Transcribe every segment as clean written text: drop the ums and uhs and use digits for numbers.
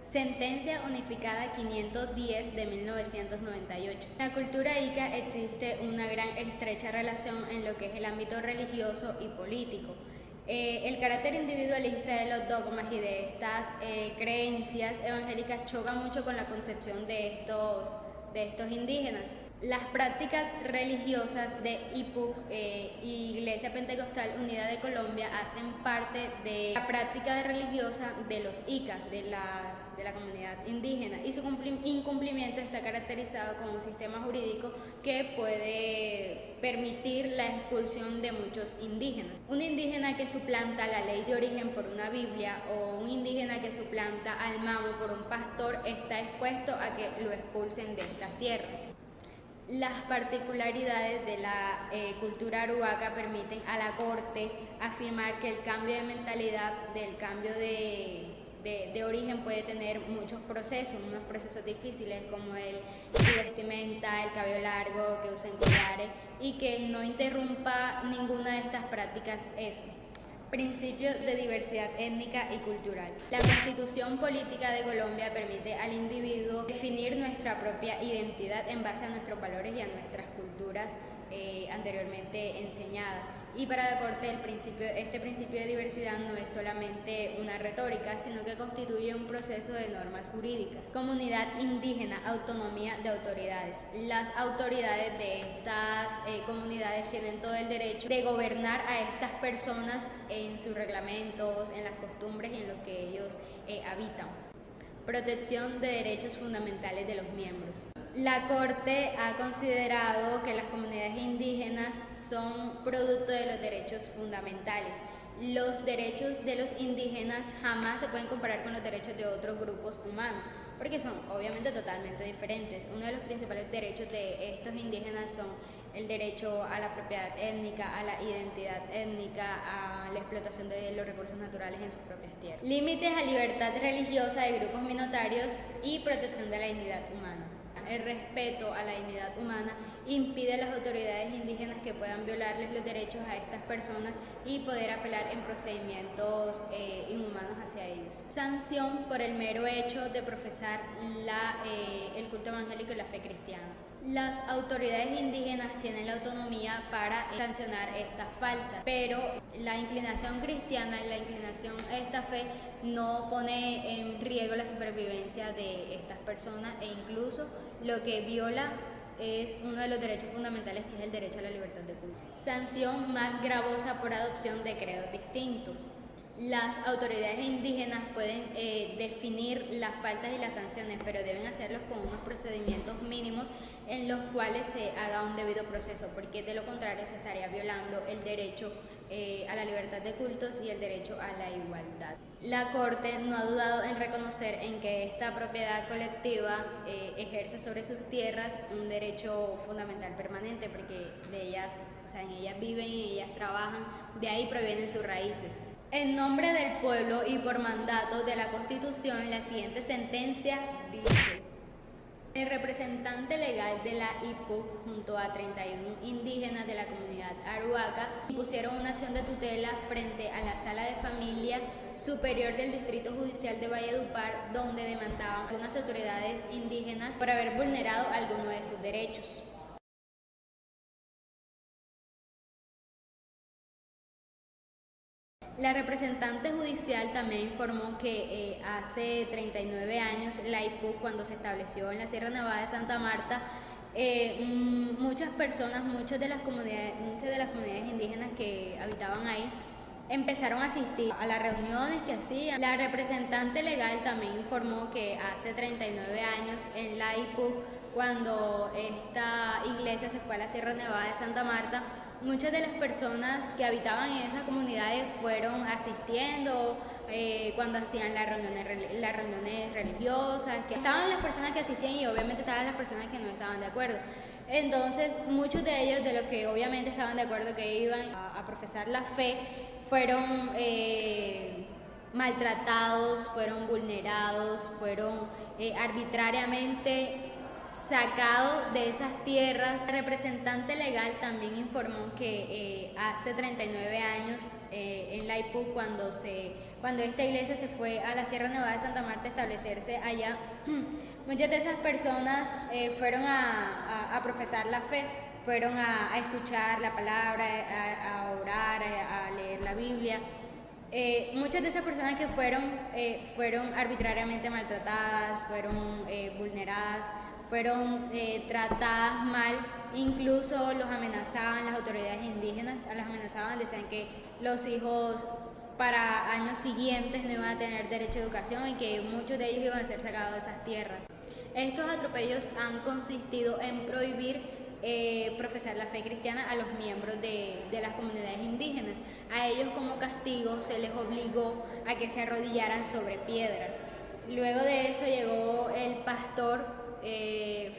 Sentencia Unificada 510 de 1998. En la cultura ica existe una gran estrecha relación en lo que es el ámbito religioso y político. El carácter individualista de los dogmas y de estas creencias evangélicas choca mucho con la concepción de estos indígenas. Las prácticas religiosas de IPUC, Iglesia Pentecostal Unida de Colombia, hacen parte de la práctica religiosa de los icas, de la comunidad indígena, y su incumplimiento está caracterizado como un sistema jurídico que puede permitir la expulsión de muchos indígenas. Un indígena que suplanta la ley de origen por una Biblia o un indígena que suplanta al mamo por un pastor está expuesto a que lo expulsen de estas tierras. Las particularidades de la cultura arhuaca permiten a la Corte afirmar que el cambio de mentalidad, del cambio de origen, puede tener muchos procesos, unos procesos difíciles como su vestimenta, el cabello largo, que usen collares, y que no interrumpa ninguna de estas prácticas eso. Principio de diversidad étnica y cultural. La Constitución Política de Colombia permite al individuo definir nuestra propia identidad en base a nuestros valores y a nuestras culturas anteriormente enseñadas. Y para la Corte este principio de diversidad no es solamente una retórica, sino que constituye un proceso de normas jurídicas. Comunidad indígena, autonomía de autoridades. Las autoridades de estas comunidades tienen todo el derecho de gobernar a estas personas en sus reglamentos, en las costumbres y en lo que ellos habitan. Protección de derechos fundamentales de los miembros. La Corte ha considerado que las comunidades indígenas son producto de los derechos fundamentales. Los derechos de los indígenas jamás se pueden comparar con los derechos de otros grupos humanos, porque son obviamente totalmente diferentes. Uno de los principales derechos de estos indígenas son el derecho a la propiedad étnica, a la identidad étnica, a la explotación de los recursos naturales en sus propias tierras. Límites a libertad religiosa de grupos minoritarios y protección de la dignidad humana. El respeto a la dignidad humana impide a las autoridades indígenas que puedan violarles los derechos a estas personas y poder apelar en procedimientos inhumanos hacia ellos. Sanción por el mero hecho de profesar el culto evangélico y la fe cristiana. Las autoridades indígenas tienen la autonomía para sancionar estas faltas, pero la inclinación cristiana y la inclinación a esta fe no pone en riesgo la supervivencia de estas personas, e incluso lo que viola es uno de los derechos fundamentales, que es el derecho a la libertad de culto. Sanción más gravosa por adopción de credos distintos. Las autoridades indígenas pueden definir las faltas y las sanciones, pero deben hacerlos con unos procedimientos mínimos en los cuales se haga un debido proceso, porque de lo contrario se estaría violando el derecho a la libertad de cultos y el derecho a la igualdad. La Corte no ha dudado en reconocer en que esta propiedad colectiva ejerce sobre sus tierras un derecho fundamental permanente, porque en ellas viven y ellas trabajan, de ahí provienen sus raíces. En nombre del pueblo y por mandato de la Constitución, la siguiente sentencia dice: el representante legal de la IPUC junto a 31 indígenas de la comunidad arhuaca impusieron una acción de tutela frente a la Sala de Familia Superior del Distrito Judicial de Valledupar, donde demandaban a unas autoridades indígenas por haber vulnerado alguno de sus derechos. La representante judicial también informó que hace 39 años la IPUC, cuando se estableció en la Sierra Nevada de Santa Marta, muchas de las comunidades indígenas que habitaban ahí empezaron a asistir a las reuniones que hacían. La representante legal también informó que hace 39 años en la IPUC, cuando esta iglesia se fue a la Sierra Nevada de Santa Marta, muchas de las personas que habitaban en esas comunidades fueron asistiendo cuando hacían las reuniones religiosas, que estaban las personas que asistían y obviamente estaban las personas que no estaban de acuerdo. Entonces, muchos de ellos, de los que obviamente estaban de acuerdo, que iban a profesar la fe, fueron maltratados, fueron vulnerados, fueron arbitrariamente sacados de esas tierras. El representante legal también informó que hace 39 años en la IPUC, cuando se cuando esta iglesia se fue a la Sierra Nevada de Santa Marta a establecerse allá, muchas de esas personas fueron a profesar la fe, fueron a escuchar la palabra, a orar, a leer la Biblia. Muchas de esas personas que fueron arbitrariamente maltratadas, fueron vulneradas, fueron tratadas mal, incluso los amenazaban las autoridades indígenas, los amenazaban, decían que los hijos para años siguientes no iban a tener derecho a educación y que muchos de ellos iban a ser sacados de esas tierras. Estos atropellos han consistido en prohibir profesar la fe cristiana a los miembros de las comunidades indígenas. A ellos como castigo se les obligó a que se arrodillaran sobre piedras. Luego de eso llegó el pastor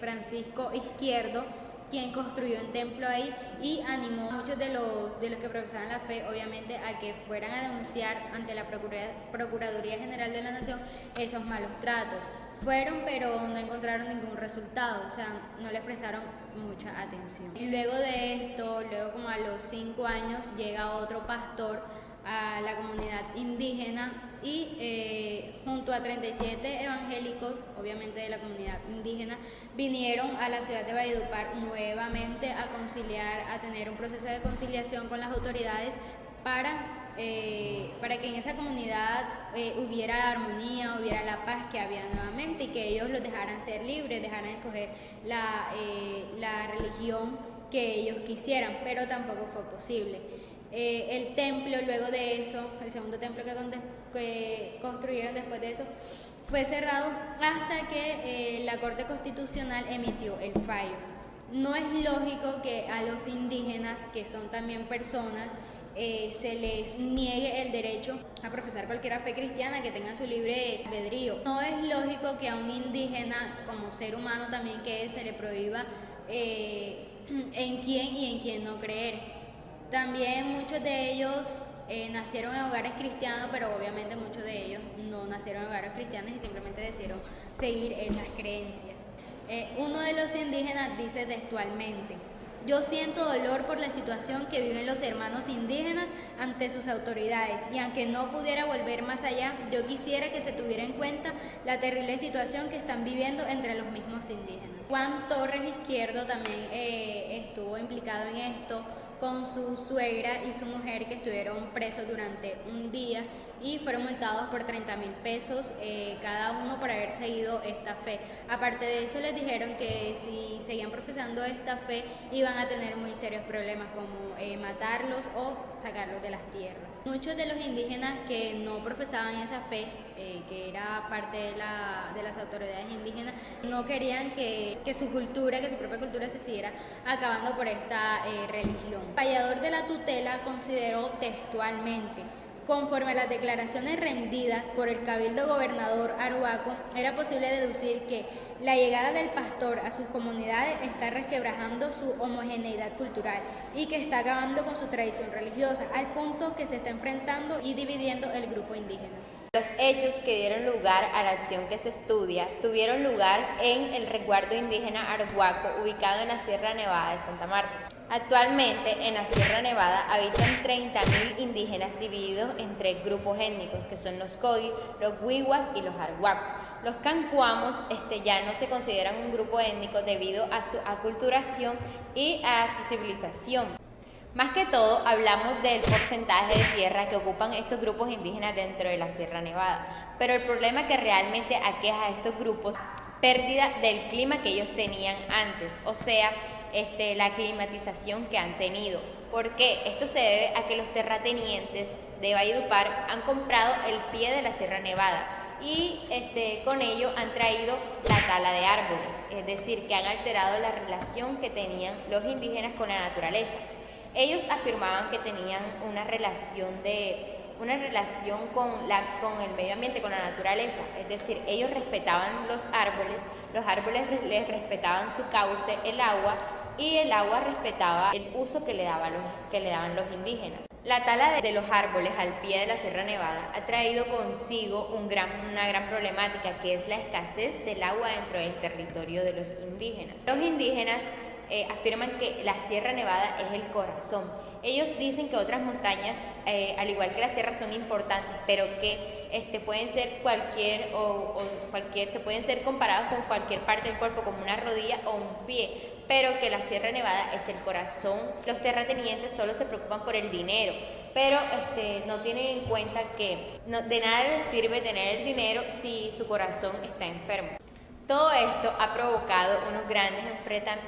Francisco Izquierdo, quien construyó un templo ahí y animó a muchos de los que profesaban la fe, obviamente, a que fueran a denunciar ante la Procuraduría General de la Nación esos malos tratos. Fueron, pero no encontraron ningún resultado, o sea, no les prestaron mucha atención. Y luego de esto, luego como a los 5 años, llega otro pastor a la comunidad indígena y junto a 37 evangélicos, obviamente de la comunidad indígena, vinieron a la ciudad de Valledupar nuevamente a conciliar, a tener un proceso de conciliación con las autoridades para que en esa comunidad hubiera armonía, hubiera la paz que había nuevamente y que ellos los dejaran ser libres, dejaran escoger la religión que ellos quisieran, pero tampoco fue posible. El templo, luego de eso, el segundo templo que construyeron después de eso, fue cerrado hasta que la Corte Constitucional emitió el fallo. No es lógico que a los indígenas, que son también personas, se les niegue el derecho a profesar cualquier fe cristiana, que tenga su libre albedrío. No es lógico que a un indígena, como ser humano también que es, se le prohíba en quién y en quién no creer. También muchos de ellos nacieron en hogares cristianos, pero obviamente muchos de ellos no nacieron en hogares cristianos y simplemente decidieron seguir esas creencias. Uno de los indígenas dice textualmente: "Yo siento dolor por la situación que viven los hermanos indígenas ante sus autoridades y aunque no pudiera volver más allá, yo quisiera que se tuviera en cuenta la terrible situación que están viviendo entre los mismos indígenas". Juan Torres Izquierdo también estuvo implicado en esto con su suegra y su mujer, que estuvieron presos durante un día y fueron multados por 30,000 pesos cada uno por haber seguido esta fe. Aparte de eso, les dijeron que si seguían profesando esta fe iban a tener muy serios problemas, como matarlos o sacarlos de las tierras. Muchos de los indígenas que no profesaban esa fe, que era parte de las autoridades indígenas, no querían que su cultura, que su propia cultura se siguiera acabando por esta religión. El fallador de la tutela consideró textualmente: "Conforme a las declaraciones rendidas por el Cabildo Gobernador Arhuaco, era posible deducir que la llegada del pastor a sus comunidades está resquebrajando su homogeneidad cultural y que está acabando con su tradición religiosa, al punto que se está enfrentando y dividiendo el grupo indígena". Los hechos que dieron lugar a la acción que se estudia tuvieron lugar en el resguardo indígena Arhuaco, ubicado en la Sierra Nevada de Santa Marta. Actualmente en la Sierra Nevada habitan 30,000 indígenas divididos entre grupos étnicos, que son los Kogi, los Wiwas y los Arhuacos. Los Cancuamos ya no se consideran un grupo étnico debido a su aculturación y a su civilización. Más que todo, hablamos del porcentaje de tierra que ocupan estos grupos indígenas dentro de la Sierra Nevada. Pero el problema que realmente aqueja a estos grupos es la pérdida del clima que ellos tenían antes, o sea, la climatización que han tenido. ¿Por qué? Esto se debe a que los terratenientes de Valledupar han comprado el pie de la Sierra Nevada y con ello han traído la tala de árboles, es decir, que han alterado la relación que tenían los indígenas con la naturaleza. Ellos afirmaban que tenían una relación con el medio ambiente, con la naturaleza, es decir, ellos respetaban los árboles les respetaban su cauce, el agua, y el agua respetaba el uso que le daban los indígenas. La tala de los árboles al pie de la Sierra Nevada ha traído consigo una gran problemática, que es la escasez del agua dentro del territorio de los indígenas. Los indígenas afirman que la Sierra Nevada es el corazón, Ellos dicen que otras montañas, al igual que la sierra, son importantes, pero que pueden ser se pueden ser comparados con cualquier parte del cuerpo, como una rodilla o un pie, pero que la Sierra Nevada es el corazón. Los terratenientes solo se preocupan por el dinero, pero no tienen en cuenta que de nada les sirve tener el dinero si su corazón está enfermo. Todo esto ha provocado unos grandes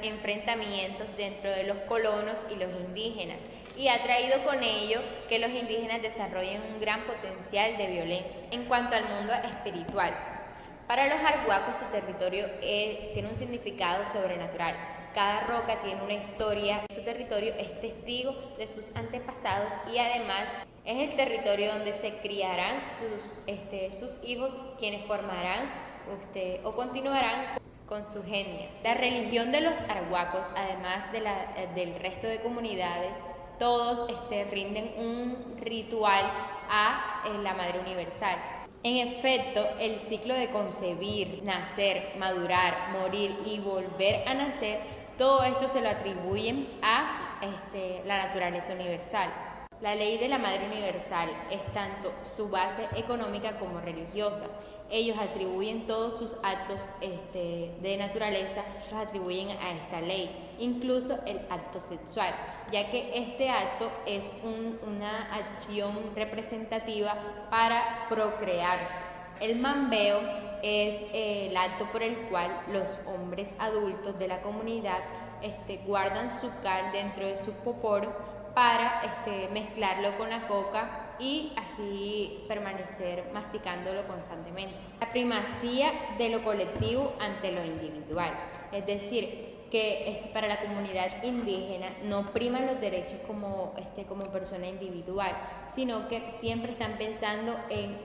enfrentamientos dentro de los colonos y los indígenas, y ha traído con ello que los indígenas desarrollen un gran potencial de violencia. En cuanto al mundo espiritual, para los arhuacos su territorio tiene un significado sobrenatural. Cada roca tiene una historia, su territorio es testigo de sus antepasados y además es el territorio donde se criarán sus hijos, quienes formarán o continuarán con sus etnias. La religión de los arhuacos, además del resto de comunidades, todos rinden un ritual a la Madre Universal. En efecto, el ciclo de concebir, nacer, madurar, morir y volver a nacer, todo esto se lo atribuyen a la naturaleza universal. La ley de la Madre Universal es tanto su base económica como religiosa. Ellos atribuyen todos sus actos de naturaleza, los atribuyen a esta ley, incluso el acto sexual, ya que este acto es una acción representativa para procrearse. El mambeo es el acto por el cual los hombres adultos de la comunidad guardan su cal dentro de su poporo para mezclarlo con la coca y así permanecer masticándolo constantemente. La primacía de lo colectivo ante lo individual, es decir, que para la comunidad indígena no priman los derechos como persona individual, sino que siempre están pensando en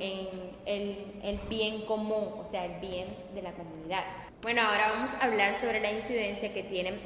el bien común, o sea, el bien de la comunidad. Bueno, ahora vamos a hablar sobre la incidencia que tienen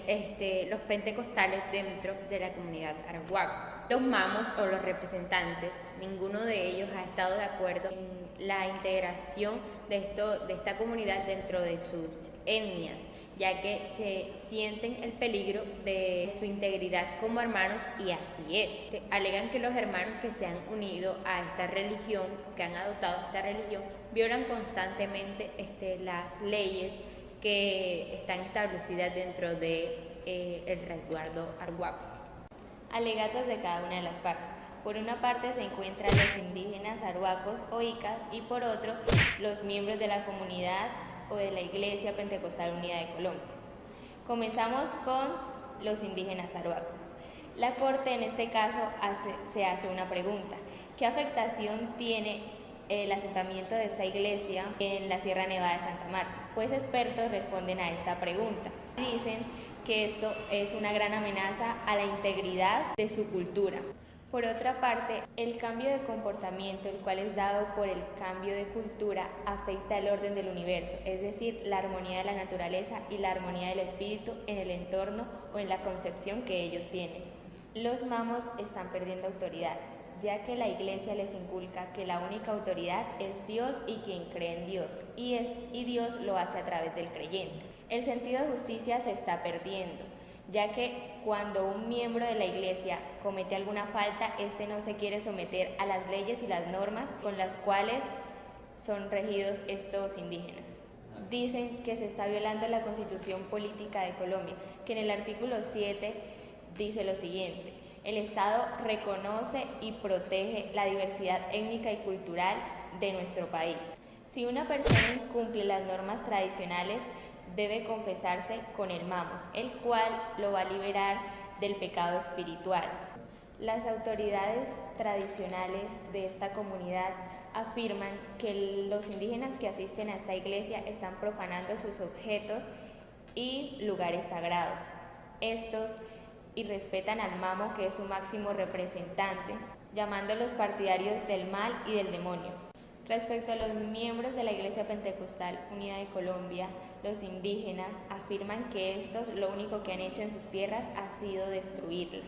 los pentecostales dentro de la comunidad arhuaco. Los mamos o los representantes, ninguno de ellos ha estado de acuerdo en la integración de esta comunidad dentro de sus etnias, ya que se sienten el peligro de su integridad como hermanos, y así es. Alegan que los hermanos que se han unido a esta religión, que han adoptado esta religión, violan constantemente las leyes que están establecidas dentro el resguardo arhuaco. Alegatos de cada una de las partes. Por una parte se encuentran los indígenas arhuacos o icas y por otro los miembros de la comunidad o de la Iglesia Pentecostal Unida de Colombia. Comenzamos con los indígenas arhuacos. La Corte en este caso se hace una pregunta: ¿qué afectación tiene el asentamiento de esta iglesia en la Sierra Nevada de Santa Marta? Pues expertos responden a esta pregunta. Dicen que esto es una gran amenaza a la integridad de su cultura. Por otra parte, el cambio de comportamiento, el cual es dado por el cambio de cultura, afecta el orden del universo, es decir, la armonía de la naturaleza y la armonía del espíritu en el entorno o en la concepción que ellos tienen. Los mamos están perdiendo autoridad, ya que la Iglesia les inculca que la única autoridad es Dios y quien cree en Dios, y Dios lo hace a través del creyente. El sentido de justicia se está perdiendo, ya que cuando un miembro de la Iglesia comete alguna falta, no se quiere someter a las leyes y las normas con las cuales son regidos estos indígenas. Dicen que se está violando la Constitución Política de Colombia, que en el artículo 7 dice lo siguiente: el Estado reconoce y protege la diversidad étnica y cultural de nuestro país. Si una persona incumple las normas tradicionales, debe confesarse con el mamo, el cual lo va a liberar del pecado espiritual. Las autoridades tradicionales de esta comunidad afirman que los indígenas que asisten a esta iglesia están profanando sus objetos y lugares sagrados. Estos irrespetan al mamo, que es su máximo representante, llamándolos partidarios del mal y del demonio. Respecto a los miembros de la Iglesia Pentecostal Unida de Colombia, los indígenas afirman que estos lo único que han hecho en sus tierras ha sido destruirla,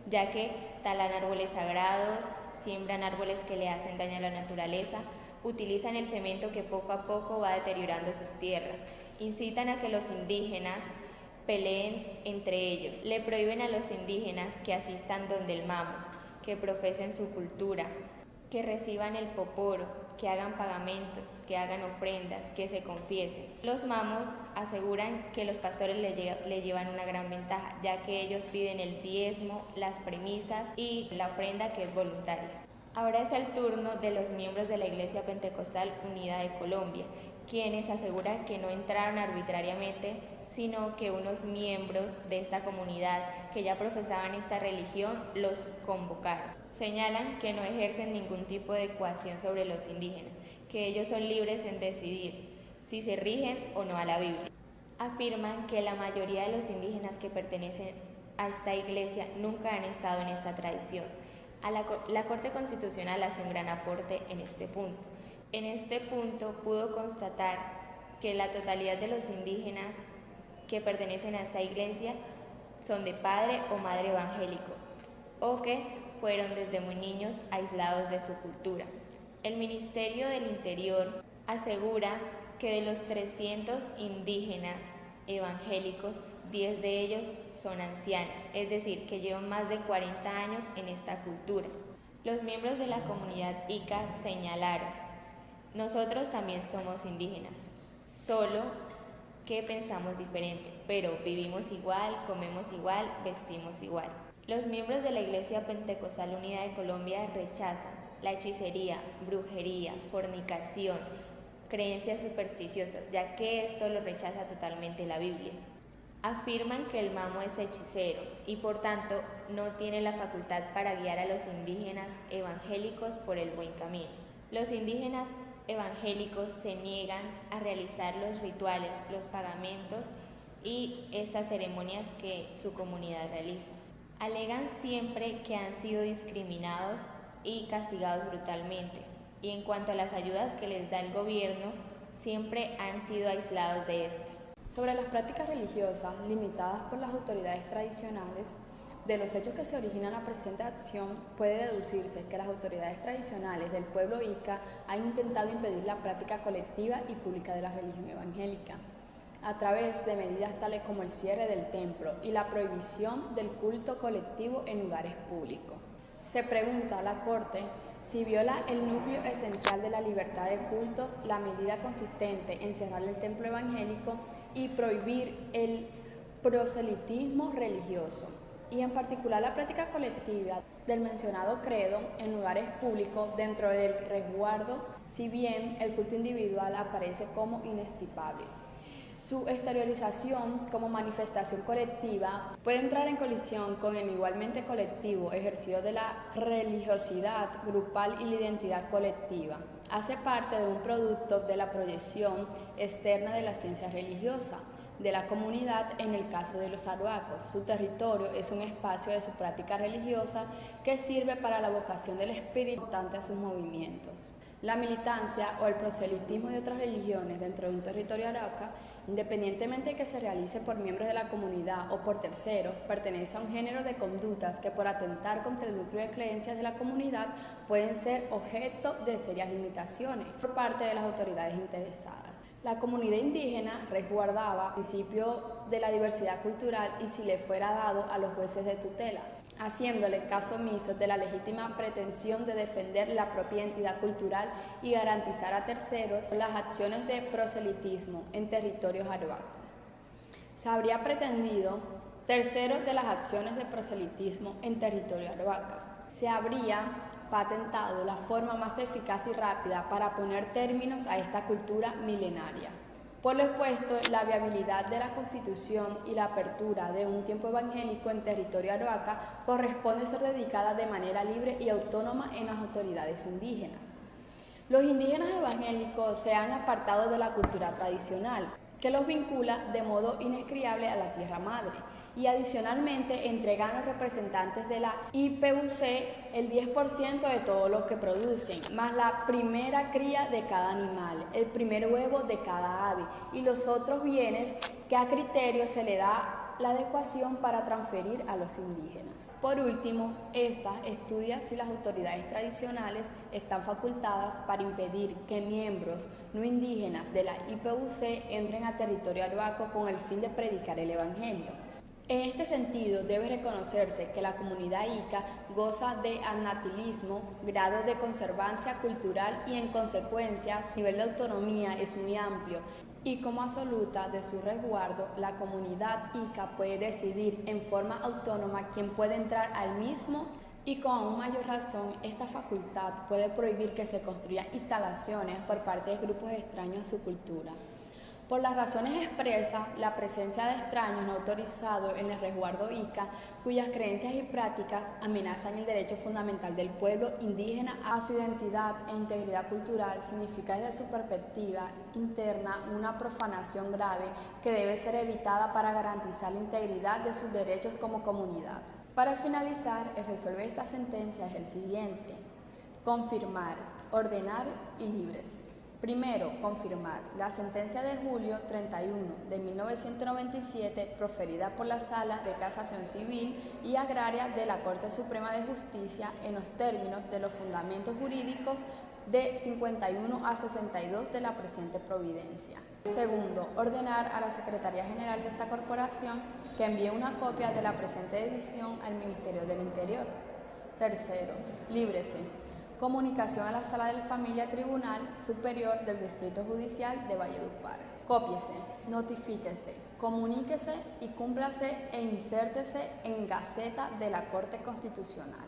ya que talan árboles sagrados, siembran árboles que le hacen daño a la naturaleza, utilizan el cemento que poco a poco va deteriorando sus tierras, incitan a que los indígenas peleen entre ellos. Le prohíben a los indígenas que asistan donde el mamo, que profesen su cultura, que reciban el poporo, que hagan pagamentos, que hagan ofrendas, que se confiesen. Los mamos aseguran que los pastores le llevan una gran ventaja, ya que ellos piden el diezmo, las premisas y la ofrenda, que es voluntaria. Ahora es el turno de los miembros de la Iglesia Pentecostal Unida de Colombia, quienes aseguran que no entraron arbitrariamente, sino que unos miembros de esta comunidad que ya profesaban esta religión los convocaron. Señalan que no ejercen ningún tipo de coacción sobre los indígenas, que ellos son libres en decidir si se rigen o no a la Biblia. Afirman que la mayoría de los indígenas que pertenecen a esta iglesia nunca han estado en esta tradición. La Corte Constitucional hace un gran aporte en este punto. En este punto pudo constatar que la totalidad de los indígenas que pertenecen a esta iglesia son de padre o madre evangélico, o que fueron desde muy niños aislados de su cultura. El Ministerio del Interior asegura que de los 300 indígenas evangélicos, 10 de ellos son ancianos, es decir, que llevan más de 40 años en esta cultura. Los miembros de la comunidad Ica señalaron: nosotros también somos indígenas, solo que pensamos diferente, pero vivimos igual, comemos igual, vestimos igual. Los miembros de la Iglesia Pentecostal Unida de Colombia rechazan la hechicería, brujería, fornicación, creencias supersticiosas, ya que esto lo rechaza totalmente la Biblia. Afirman que el mamo es hechicero y por tanto no tiene la facultad para guiar a los indígenas evangélicos por el buen camino. Los indígenas evangélicos se niegan a realizar los rituales, los pagamentos y estas ceremonias que su comunidad realiza. Alegan siempre que han sido discriminados y castigados brutalmente, y en cuanto a las ayudas que les da el gobierno, siempre han sido aislados de esto. Sobre las prácticas religiosas limitadas por las autoridades tradicionales, de los hechos que se originan la presente acción puede deducirse que las autoridades tradicionales del pueblo Ica han intentado impedir la práctica colectiva y pública de la religión evangélica, a través de medidas tales como el cierre del templo y la prohibición del culto colectivo en lugares públicos. Se pregunta a la Corte si viola el núcleo esencial de la libertad de cultos la medida consistente en cerrar el templo evangélico y prohibir el proselitismo religioso, y en particular la práctica colectiva del mencionado credo en lugares públicos dentro del resguardo, si bien el culto individual aparece como inestipable. Su exteriorización como manifestación colectiva puede entrar en colisión con el igualmente colectivo ejercicio de la religiosidad grupal y la identidad colectiva. Hace parte de un producto de la proyección externa de la ciencia religiosa de la comunidad. En el caso de los arhuacos, su territorio es un espacio de su práctica religiosa que sirve para la vocación del espíritu constante a sus movimientos. La militancia o el proselitismo de otras religiones dentro de un territorio arauca, independientemente de que se realice por miembros de la comunidad o por terceros, pertenece a un género de conductas que, por atentar contra el núcleo de creencias de la comunidad, pueden ser objeto de serias limitaciones por parte de las autoridades interesadas. La comunidad indígena resguardaba el principio de la diversidad cultural y si le fuera dado a los jueces de tutela, haciéndole caso omiso de la legítima pretensión de defender la propia identidad cultural y garantizar a terceros las acciones de proselitismo en territorios arhuacos. Se habría pretendido terceros de las acciones de proselitismo en territorios arhuacas. Se habría patentado la forma más eficaz y rápida para poner términos a esta cultura milenaria. Por lo expuesto, la viabilidad de la constitución y la apertura de un tiempo evangélico en territorio arhuaca corresponde ser dedicada de manera libre y autónoma en las autoridades indígenas. Los indígenas evangélicos se han apartado de la cultura tradicional, que los vincula de modo inescriable a la tierra madre, y adicionalmente entregan a los representantes de la IPUC el 10% de todo lo que producen, más la primera cría de cada animal, el primer huevo de cada ave y los otros bienes que a criterio se le da la adecuación para transferir a los indígenas. Por último, esta estudia si las autoridades tradicionales están facultadas para impedir que miembros no indígenas de la IPUC entren a territorio arhuaco con el fin de predicar el Evangelio. En este sentido, debe reconocerse que la comunidad Ica goza de anatilismo, grado de conservancia cultural y en consecuencia su nivel de autonomía es muy amplio y como absoluta de su resguardo, la comunidad Ica puede decidir en forma autónoma quién puede entrar al mismo y con aún mayor razón esta facultad puede prohibir que se construyan instalaciones por parte de grupos extraños a su cultura. Por las razones expresas, la presencia de extraños no autorizados en el resguardo Ica, cuyas creencias y prácticas amenazan el derecho fundamental del pueblo indígena a su identidad e integridad cultural, significa desde su perspectiva interna una profanación grave que debe ser evitada para garantizar la integridad de sus derechos como comunidad. Para finalizar, el resuelve de esta sentencia es el siguiente: confirmar, ordenar y líbrese. Primero, confirmar la sentencia de julio 31 de 1997 proferida por la Sala de Casación Civil y Agraria de la Corte Suprema de Justicia en los términos de los fundamentos jurídicos de 51 a 62 de la presente providencia. Segundo, ordenar a la Secretaría General de esta corporación que envíe una copia de la presente edición al Ministerio del Interior. Tercero, líbrese. Comunicación a la Sala de Familia Tribunal Superior del Distrito Judicial de Valledupar. Cópiese, notifíquese, comuníquese y cúmplase e insértese en Gaceta de la Corte Constitucional.